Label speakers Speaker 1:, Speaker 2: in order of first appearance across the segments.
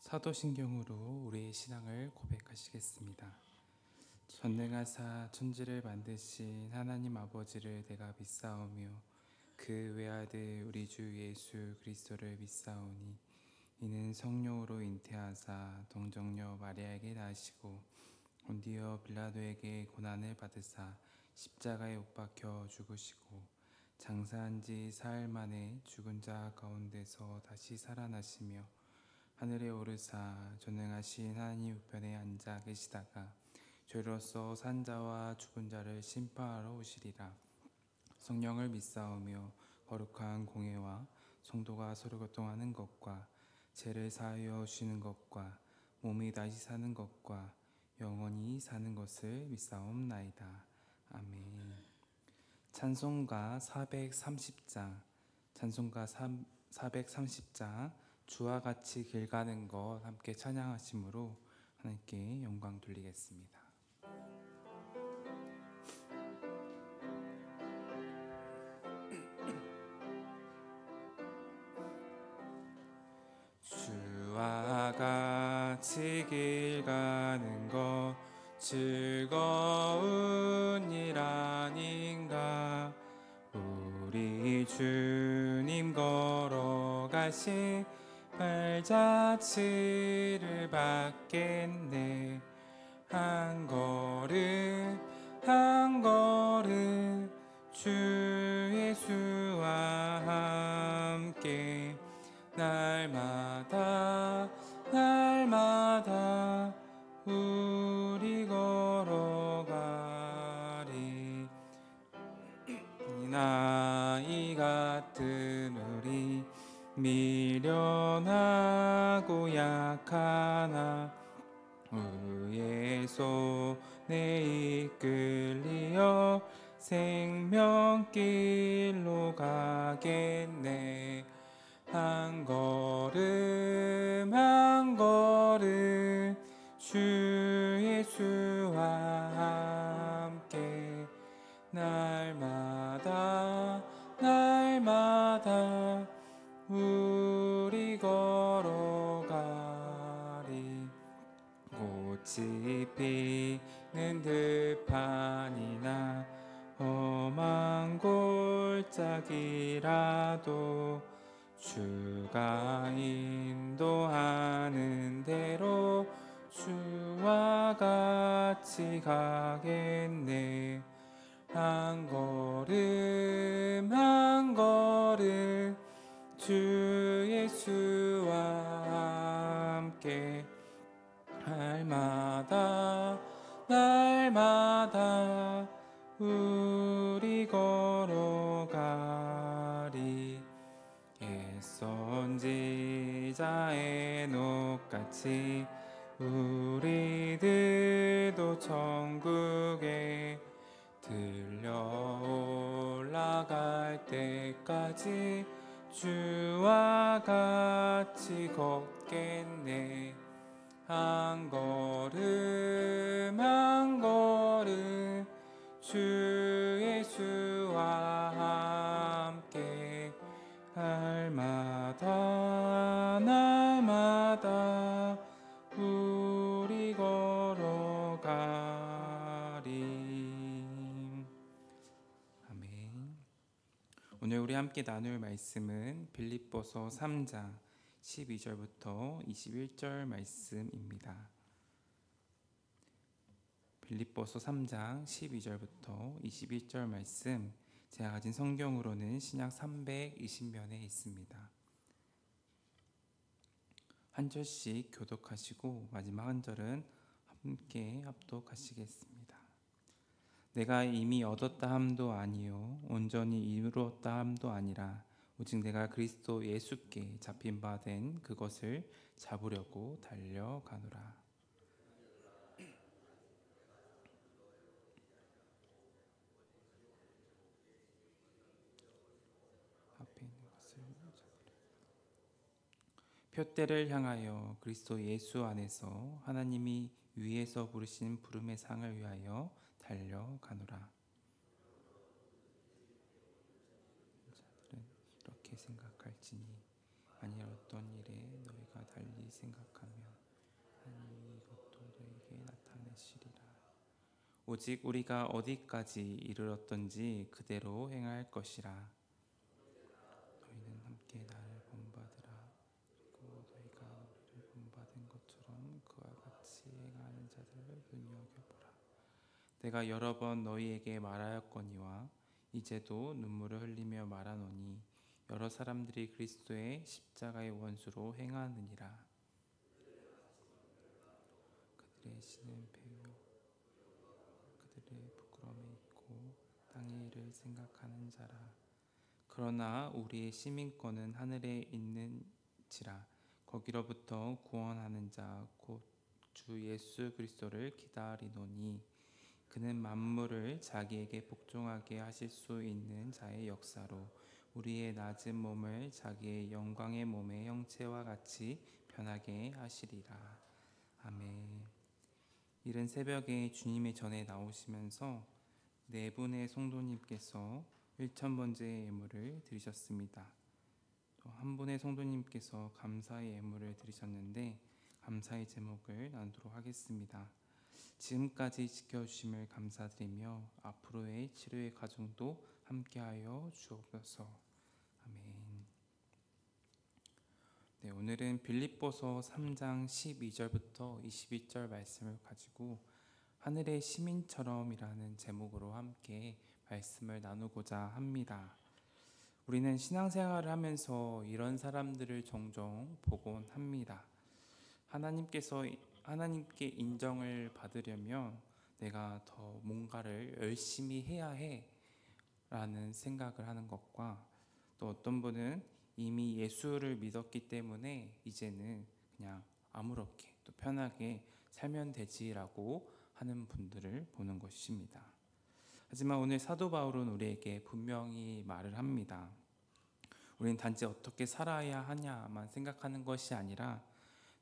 Speaker 1: 사도신경으로 우리의 신앙을 고백하시겠습니다. 전능하사 천지를 만드신 하나님 아버지를 내가 믿사오며 그 외아들 우리 주 예수 그리스도를 믿사오니 이는 성령으로 잉태하사 동정녀 마리아에게 나시고 본디오 빌라도에게 고난을 받으사 십자가에 못 박혀 죽으시고 장사한 지 사흘 만에 죽은 자 가운데서 다시 살아나시며 하늘에 오르사 전능하신 하나님 우편에 앉아 계시다가 죄로서 산 자와 죽은 자를 심판하러 오시리라. 성령을 믿사오며 거룩한 공회와 성도가 서로 교통하는 것과 죄를 사하여 주시는 것과 몸이 다시 사는 것과 영원히 사는 것을 믿사옵나이다. 아멘. 찬송가 430장 찬송가 430장 주와 같이 길 가는 것 함께 찬양하심으로 하나님께 영광 돌리겠습니다. 주와 같이 길 가는 것 즐거운 일 아닌가. 우리 주님 걸어가신 발자취를 받겠네. 한 걸음 한 걸음 주 예수와 함께 날마다 날마다 우리 걸어가리. 이 나이 같은 우리 미련하고 약하나 의의 손에 이끌리어 생명길로 가겠네. 한 걸음 한 걸음 주 예수와 함께 날마다 날마다 우리 걸어가리. 꽃이 피는 들판이나 험한 골짜기라도 주가 인도하는 대로 주와 같이 가겠네. 한 걸음 한 걸음 주 예수와 함께 날마다 날마다 우리 걸어가리. 애선지자 에녹같이 우리들도 천국에 들려 올라갈 때까지 주와 같이 걷겠네. 한 걸음 한 걸음 주 예수와 함께 날마다 날마다 우리 걸어가리. 아멘. 오늘 우리 함께 나눌 말씀은 빌립보서 3장 12절부터 21절 말씀입니다. 빌립보서 3장 12절부터 21절 말씀, 제가 가진 성경으로는 신약 320면에 있습니다. 한 절씩 교독하시고 마지막 한 절은 함께 합독하시겠습니다. 내가 이미 얻었다 함도 아니요 온전히 이루었다 함도 아니라 오직 내가 그리스도 예수께 잡힌 바 된 그것을 잡으려고 달려가노라. 앞에 있는 것을 표대를 향하여 그리스도 예수 안에서 하나님이 위에서 부르신 부름의 상을 위하여 달려가노라. 자들은 이렇게 생각할지니 만일 어떤 일에 너희가 달리 깊이 생각하며 하나님이 이것도 너에게 나타내시리라. 오직 우리가 어디까지 이르렀던지 그대로 행할 것이라. 너희는 함께 나를 본받으라. 그리고 너희가 우리를 본받은 것처럼 그와 같이 행하는 자들을 눈여겨보라. 내가 여러 번 너희에게 말하였거니와 이제도 눈물을 흘리며 말하노니 여러 사람들이 그리스도의 십자가의 원수로 행하느니라. 그들의 신은 배요 그들의 부끄러움에 있고 땅의 일을 생각하는 자라. 그러나 우리의 시민권은 하늘에 있는지라. 거기로부터 구원하는 자 곧 주 예수 그리스도를 기다리노니 그는 만물을 자기에게 복종하게 하실 수 있는 자의 역사로 우리의 낮은 몸을 자기의 영광의 몸의 형체와 같이 변하게 하시리라. 아멘. 이른 새벽에 주님의 전에 나오시면서 네 분의 성도님께서 1,000번째 예물을 드리셨습니다. 또 한 분의 성도님께서 감사의 예물을 드리셨는데 감사의 제목을 나누도록 하겠습니다. 지금까지 지켜주심을 감사드리며 앞으로의 치료의 과정도 함께하여 주옵소서. 아멘. 네, 오늘은 빌립보서 3장 12절부터 22절 말씀을 가지고 하늘의 시민처럼이라는 제목으로 함께 말씀을 나누고자 합니다. 우리는 신앙생활을 하면서 이런 사람들을 종종 보곤 합니다. 하나님께 인정을 받으려면 내가 더 뭔가를 열심히 해야 해 라는 생각을 하는 것과, 또 어떤 분은 이미 예수를 믿었기 때문에 이제는 그냥 아무렇게 또 편하게 살면 되지라고 하는 분들을 보는 것입니다. 하지만 오늘 사도 바울은 우리에게 분명히 말을 합니다. 우리는 단지 어떻게 살아야 하냐만 생각하는 것이 아니라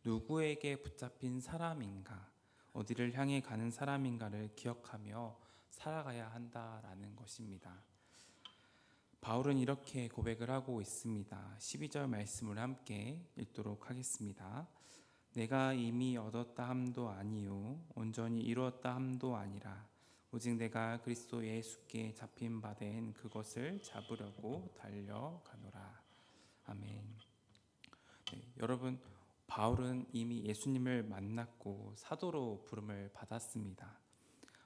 Speaker 1: 누구에게 붙잡힌 사람인가, 어디를 향해 가는 사람인가를 기억하며 살아가야 한다라는 것입니다. 바울은 이렇게 고백을 하고 있습니다. 12절 말씀을 함께 읽도록 하겠습니다. 내가 이미 얻었다 함도 아니요 온전히 이루었다 함도 아니라 오직 내가 그리스도 예수께 잡힌 바 된 그것을 잡으려고 달려가노라. 아멘. 네, 여러분, 바울은 이미 예수님을 만났고 사도로 부름을 받았습니다.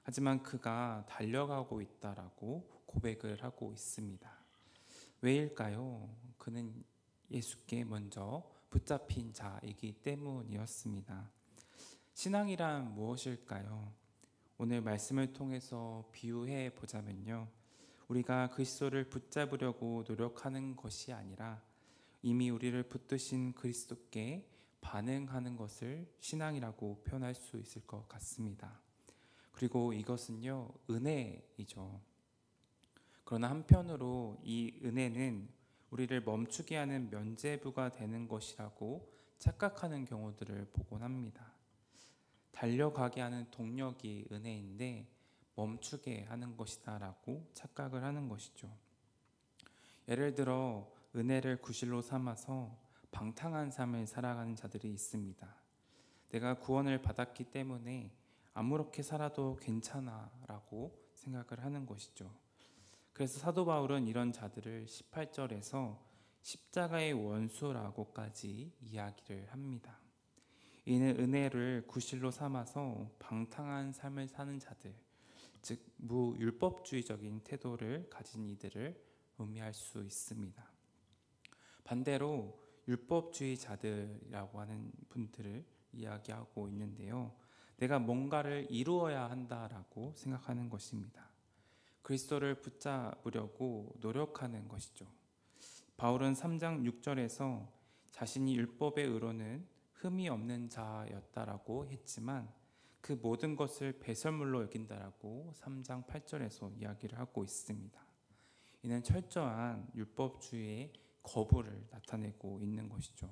Speaker 1: 하지만 그가 달려가고 있다라고 고백을 하고 있습니다. 왜일까요? 그는 예수께 먼저 붙잡힌 자이기 때문이었습니다. 신앙이란 무엇일까요? 오늘 말씀을 통해서 비유해 보자면요, 우리가 그리스도를 붙잡으려고 노력하는 것이 아니라 이미 우리를 붙드신 그리스도께 반응하는 것을 신앙이라고 표현할 수 있을 것 같습니다. 그리고 이것은요, 은혜이죠. 그러나 한편으로 이 은혜는 우리를 멈추게 하는 면죄부가 되는 것이라고 착각하는 경우들을 보곤 합니다. 달려가게 하는 동력이 은혜인데 멈추게 하는 것이다라고 착각을 하는 것이죠. 예를 들어 은혜를 구실로 삼아서 방탕한 삶을 살아가는 자들이 있습니다. 내가 구원을 받았기 때문에 아무렇게 살아도 괜찮아 라고 생각을 하는 것이죠. 그래서 사도 바울은 이런 자들을 18절에서 십자가의 원수라고까지 이야기를 합니다. 이는 은혜를 구실로 삼아서 방탕한 삶을 사는 자들, 즉 무율법주의적인 태도를 가진 이들을 의미할 수 있습니다. 반대로 율법주의자들이라고 하는 분들을 이야기하고 있는데요, 내가 뭔가를 이루어야 한다라고 생각하는 것입니다. 그리스도를 붙잡으려고 노력하는 것이죠. 바울은 3장 6절에서 자신이 율법의 의로는 흠이 없는 자였다라고 했지만 그 모든 것을 배설물로 여긴다라고 3장 8절에서 이야기를 하고 있습니다. 이는 철저한 율법주의의 거부를 나타내고 있는 것이죠.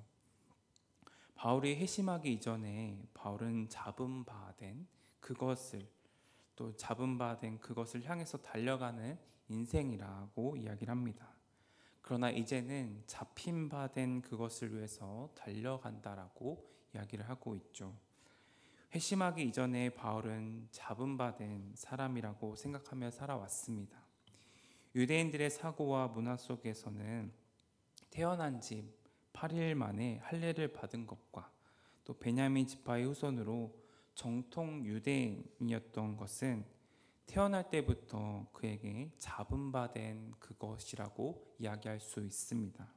Speaker 1: 바울이 회심하기 이전에 바울은 잡은 바 된 그것을 향해서 달려가는 인생이라고 이야기를 합니다. 그러나 이제는 잡힌 바 된 그것을 위해서 달려간다라고 이야기를 하고 있죠. 회심하기 이전에 바울은 잡음받은 사람이라고 생각하며 살아왔습니다. 유대인들의 사고와 문화 속에서는 태어난 지 8일 만에 할례를 받은 것과 또 베냐민 지파의 후손으로 정통 유대인이었던 것은 태어날 때부터 그에게 잡음받은 그것이라고 이야기할 수 있습니다.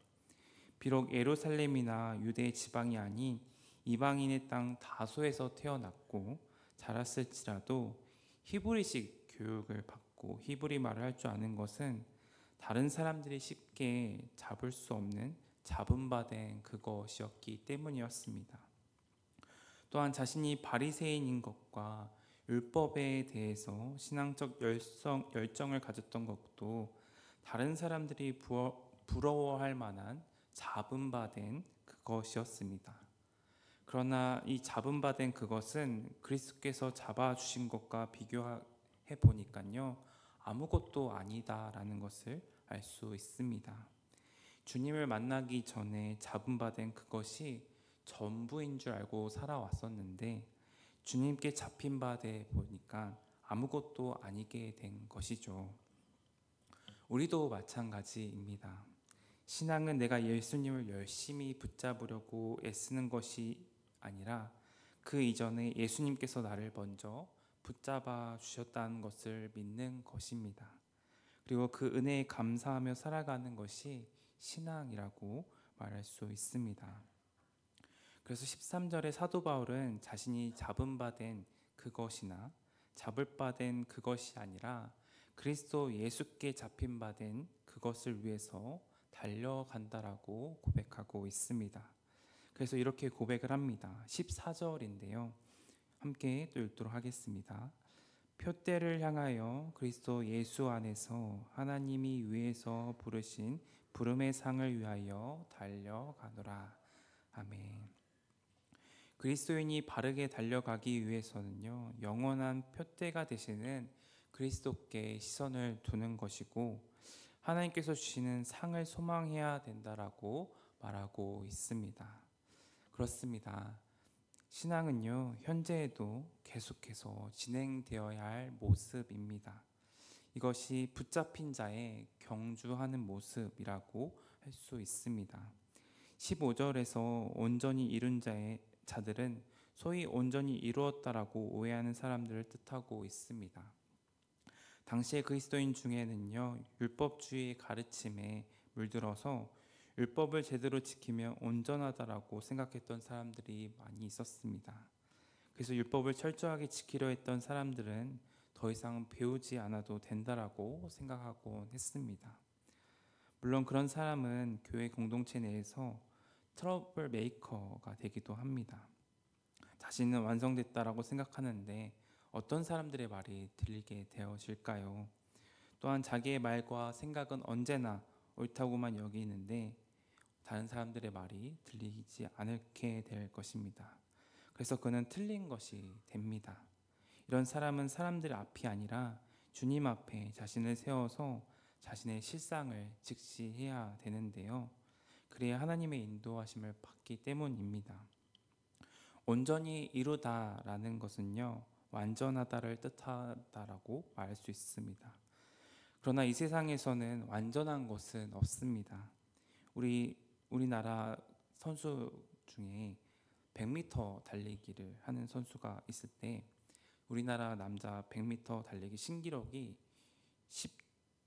Speaker 1: 비록 예루살렘이나 유대 지방이 아닌 이방인의 땅 다소에서 태어났고 자랐을지라도 히브리식 교육을 받고 히브리 말을 할 줄 아는 것은 다른 사람들이 쉽게 잡을 수 없는 잡음받은 그것이었기 때문이었습니다. 또한 자신이 바리새인인 것과 율법에 대해서 신앙적 열정을 가졌던 것도 다른 사람들이 부러워할 만한 잡음받은 그것이었습니다. 그러나 이 잡음받은 그것은 그리스도께서 잡아주신 것과 비교해 보니까요, 아무것도 아니다라는 것을 알 수 있습니다. 주님을 만나기 전에 잡음받은 그것이 전부인 줄 알고 살아왔었는데 주님께 잡힌 바 돼 보니까 아무것도 아니게 된 것이죠. 우리도 마찬가지입니다. 신앙은 내가 예수님을 열심히 붙잡으려고 애쓰는 것이 아니라 그 이전에 예수님께서 나를 먼저 붙잡아 주셨다는 것을 믿는 것입니다. 그리고 그 은혜에 감사하며 살아가는 것이 신앙이라고 말할 수 있습니다. 그래서 13절에 사도 바울은 자신이 잡음받은 그것이나 잡을 바된 그것이 아니라 그리스도 예수께 잡힌 바된 그것을 위해서 달려간다라고 고백하고 있습니다. 그래서 이렇게 고백을 합니다. 14절인데요. 함께 또 읽도록 하겠습니다. 표대를 향하여 그리스도 예수 안에서 하나님이 위에서 부르신 부름의 상을 위하여 달려가노라. 아멘. 그리스도인이 바르게 달려가기 위해서는요, 영원한 표대가 되시는 그리스도께 시선을 두는 것이고 하나님께서 주시는 상을 소망해야 된다라고 말하고 있습니다. 그렇습니다. 신앙은요, 현재에도 계속해서 진행되어야 할 모습입니다. 이것이 붙잡힌 자의 경주하는 모습이라고 할 수 있습니다. 15절에서 온전히 이룬 자들은 소위 온전히 이루었다라고 오해하는 사람들을 뜻하고 있습니다. 당시의 그리스도인 중에는요, 율법주의의 가르침에 물들어서 율법을 제대로 지키면 온전하다라고 생각했던 사람들이 많이 있었습니다. 그래서 율법을 철저하게 지키려 했던 사람들은 더 이상 배우지 않아도 된다라고 생각하곤 했습니다. 물론 그런 사람은 교회 공동체 내에서 트러블 메이커가 되기도 합니다. 자신은 완성됐다라고 생각하는데 어떤 사람들의 말이 들리게 되어질까요? 또한 자기의 말과 생각은 언제나 옳다고만 여기는데 다른 사람들의 말이 들리지 않게 될 것입니다. 그래서 그는 틀린 것이 됩니다. 이런 사람은 사람들 앞이 아니라 주님 앞에 자신을 세워서 자신의 실상을 직시해야 되는데요. 그래야 하나님의 인도하심을 받기 때문입니다. 온전히 이루다라는 것은요, 완전하다를 뜻하다라고 말할 수 있습니다. 그러나 이 세상에서는 완전한 것은 없습니다. 우리나라 선수 중에 100m 달리기를 하는 선수가 있을 때 우리나라 남자 100m 달리기 신기록이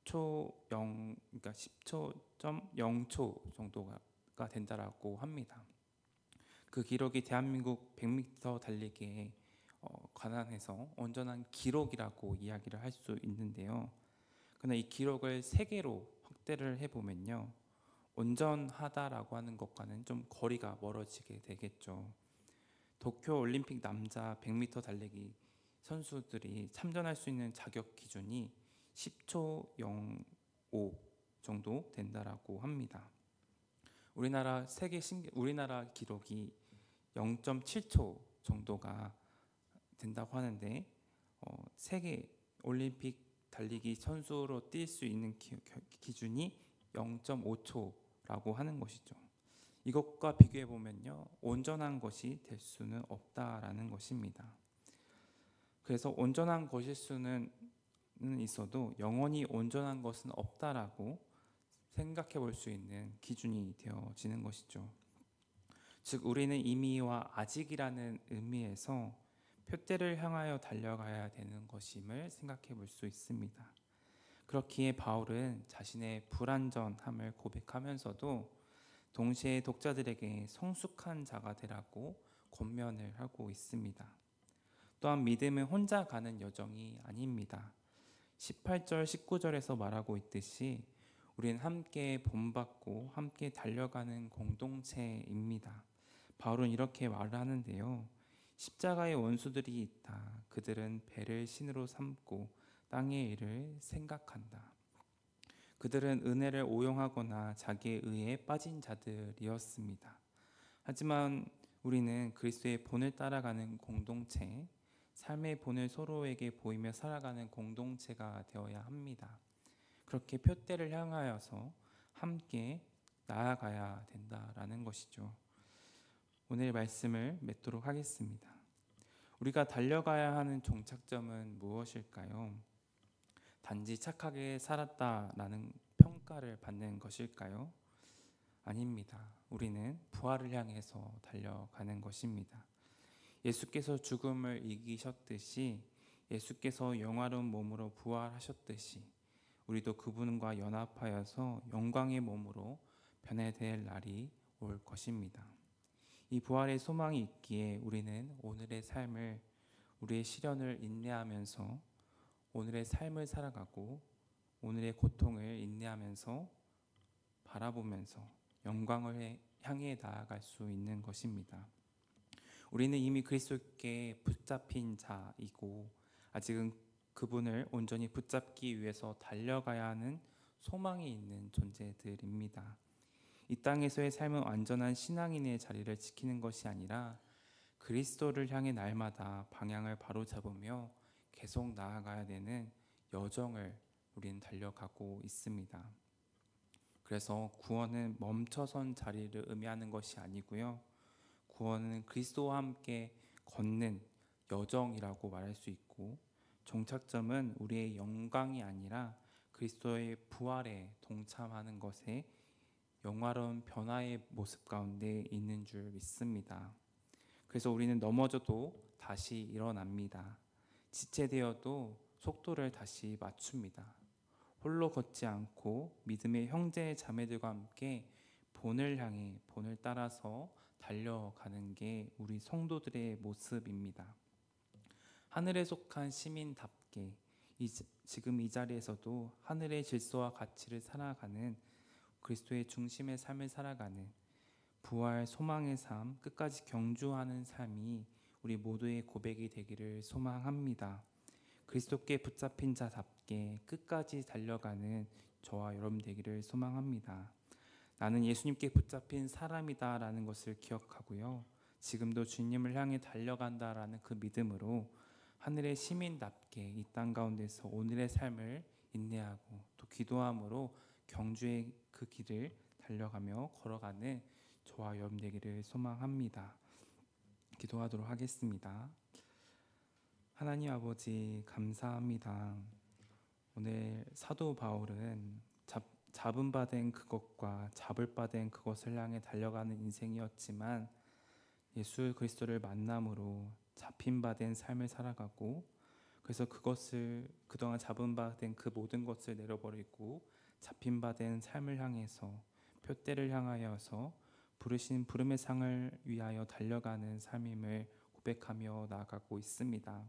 Speaker 1: 10초.0초 정도가 된다라고 합니다. 그 기록이 대한민국 100m 달리기에 관한해서 온전한 기록이라고 이야기를 할 수 있는데요. 그러나 이 기록을 세계로 확대를 해보면요, 온전하다라고 하는 것과는 좀 거리가 멀어지게 되겠죠. 도쿄 올림픽 남자 100m 달리기 선수들이 참전할 수 있는 자격 기준이 10초.05 정도 된다라고 합니다. 우리나라 기록이 0.7초 정도가 된다고 하는데 세계 올림픽 달리기 선수로 뛸 수 있는 기준이 0.5초라고 하는 것이죠. 이것과 비교해 보면요, 온전한 것이 될 수는 없다라는 것입니다. 그래서 온전한 것일 수는 있어도 영원히 온전한 것은 없다라고 생각해 볼 수 있는 기준이 되어지는 것이죠. 즉 우리는 이미와 아직이라는 의미에서 표대를 향하여 달려가야 되는 것임을 생각해 볼 수 있습니다. 그렇기에 바울은 자신의 불완전함을 고백하면서도 동시에 독자들에게 성숙한 자가 되라고 권면을 하고 있습니다. 또한 믿음은 혼자 가는 여정이 아닙니다. 18절, 19절에서 말하고 있듯이 우리는 함께 본받고 함께 달려가는 공동체입니다. 바울은 이렇게 말을 하는데요. 십자가의 원수들이 있다. 그들은 배를 신으로 삼고 땅의 일을 생각한다. 그들은 은혜를 오용하거나 자기의 의에 빠진 자들이었습니다. 하지만 우리는 그리스도의 본을 따라가는 공동체, 삶의 본을 서로에게 보이며 살아가는 공동체가 되어야 합니다. 그렇게 표대를 향하여서 함께 나아가야 된다라는 것이죠. 오늘 말씀을 맺도록 하겠습니다. 우리가 달려가야 하는 종착점은 무엇일까요? 단지 착하게 살았다라는 평가를 받는 것일까요? 아닙니다. 우리는 부활을 향해서 달려가는 것입니다. 예수께서 죽음을 이기셨듯이, 예수께서 영화로운 몸으로 부활하셨듯이 우리도 그분과 연합하여서 영광의 몸으로 변해될 날이 올 것입니다. 이 부활의 소망이 있기에 우리는 오늘의 삶을, 우리의 시련을 인내하면서 오늘의 삶을 살아가고 오늘의 고통을 인내하면서 바라보면서 영광을 향해 나아갈 수 있는 것입니다. 우리는 이미 그리스도께 붙잡힌 자이고 아직은 그분을 온전히 붙잡기 위해서 달려가야 하는 소망이 있는 존재들입니다. 이 땅에서의 삶은 완전한 신앙인의 자리를 지키는 것이 아니라 그리스도를 향해 날마다 방향을 바로잡으며 계속 나아가야 되는 여정을 우리는 달려가고 있습니다. 그래서 구원은 멈춰선 자리를 의미하는 것이 아니고요. 구원은 그리스도와 함께 걷는 여정이라고 말할 수 있고, 종착점은 우리의 영광이 아니라 그리스도의 부활에 동참하는 것에 영화로운 변화의 모습 가운데 있는 줄 믿습니다. 그래서 우리는 넘어져도 다시 일어납니다. 지체되어도 속도를 다시 맞춥니다. 홀로 걷지 않고 믿음의 형제 자매들과 함께 본을 향해, 본을 따라서 달려가는 게 우리 성도들의 모습입니다. 하늘에 속한 시민답게 지금 이 자리에서도 하늘의 질서와 가치를 살아가는, 그리스도의 중심의 삶을 살아가는 부활 소망의 삶, 끝까지 경주하는 삶이 우리 모두의 고백이 되기를 소망합니다. 그리스도께 붙잡힌 자답게 끝까지 달려가는 저와 여러분 되기를 소망합니다. 나는 예수님께 붙잡힌 사람이다 라는 것을 기억하고요, 지금도 주님을 향해 달려간다라는 그 믿음으로 하늘의 시민답게 이 땅 가운데서 오늘의 삶을 인내하고 또 기도함으로 경주의 그 길을 달려가며 걸어가는 저와 여러분 되기를 소망합니다. 기도하도록 하겠습니다. 하나님 아버지 감사합니다. 오늘 사도 바울은 잡은 바 된 그것과 잡을 바 된 그것을 향해 달려가는 인생이었지만 예수 그리스도를 만남으로 잡힌 바 된 삶을 살아가고, 그래서 그것을 그동안 잡은 바 된 그 모든 것을 내려버리고 잡힌 바 된 삶을 향해서 표대를 향하여서 부르신 부름의 상을 위하여 달려가는 삶임을 고백하며 나아가고 있습니다.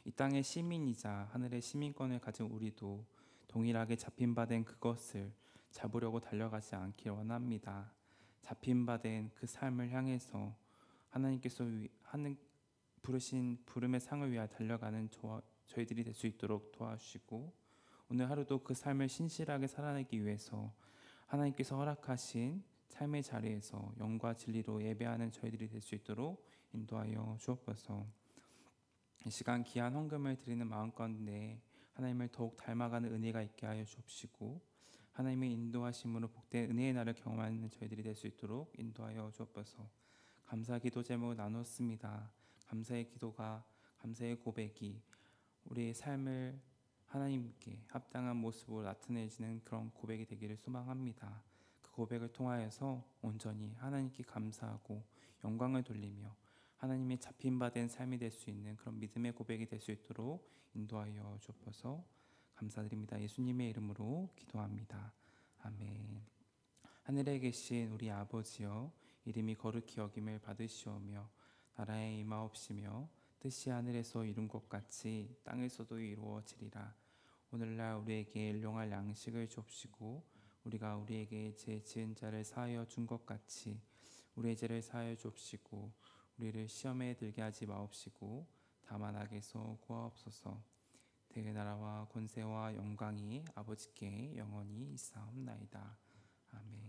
Speaker 1: 이 땅의 시민이자 하늘의 시민권을 가진 우리도 동일하게 잡힌 바 된 그것을 잡으려고 달려가지 않길 원합니다. 잡힌 바 된 그 삶을 향해서 하나님께서 부르신 부름의 상을 위하여 달려가는 저희들이 될 수 있도록 도와주시고, 오늘 하루도 그 삶을 신실하게 살아내기 위해서 하나님께서 허락하신 삶의 자리에서 영과 진리로 예배하는 저희들이 될 수 있도록 인도하여 주옵소서. 이 시간 귀한 헌금을 드리는 마음 가운데 하나님을 더욱 닮아가는 은혜가 있게 하여 주옵시고, 하나님의 인도하심으로 복된 은혜의 날을 경험하는 저희들이 될 수 있도록 인도하여 주옵소서. 감사 기도 제목을 나눴습니다. 감사의 기도가, 감사의 고백이 우리의 삶을 하나님께 합당한 모습으로 나타내지는 그런 고백이 되기를 소망합니다. 그 고백을 통하여서 온전히 하나님께 감사하고 영광을 돌리며 하나님의 잡힌 바 된 삶이 될 수 있는 그런 믿음의 고백이 될 수 있도록 인도하여 주옵소서. 감사드립니다. 예수님의 이름으로 기도합니다. 아멘. 하늘에 계신 우리 아버지여, 이름이 거룩히 여김을 받으시오며 나라의 임하옵시며 뜻이 하늘에서 이룬 것 같이 땅에서도 이루어지리라. 오늘날 우리에게 일용할 양식을 주옵시고 우리가 우리에게 죄 지은 자를 사하여 준 것 같이 우리의 죄를 사하여 주옵시고 우리를 시험에 들게 하지 마옵시고 다만 악에서 구하옵소서. 대개 나라와 권세와 영광이 아버지께 영원히 있사옵나이다. 아멘.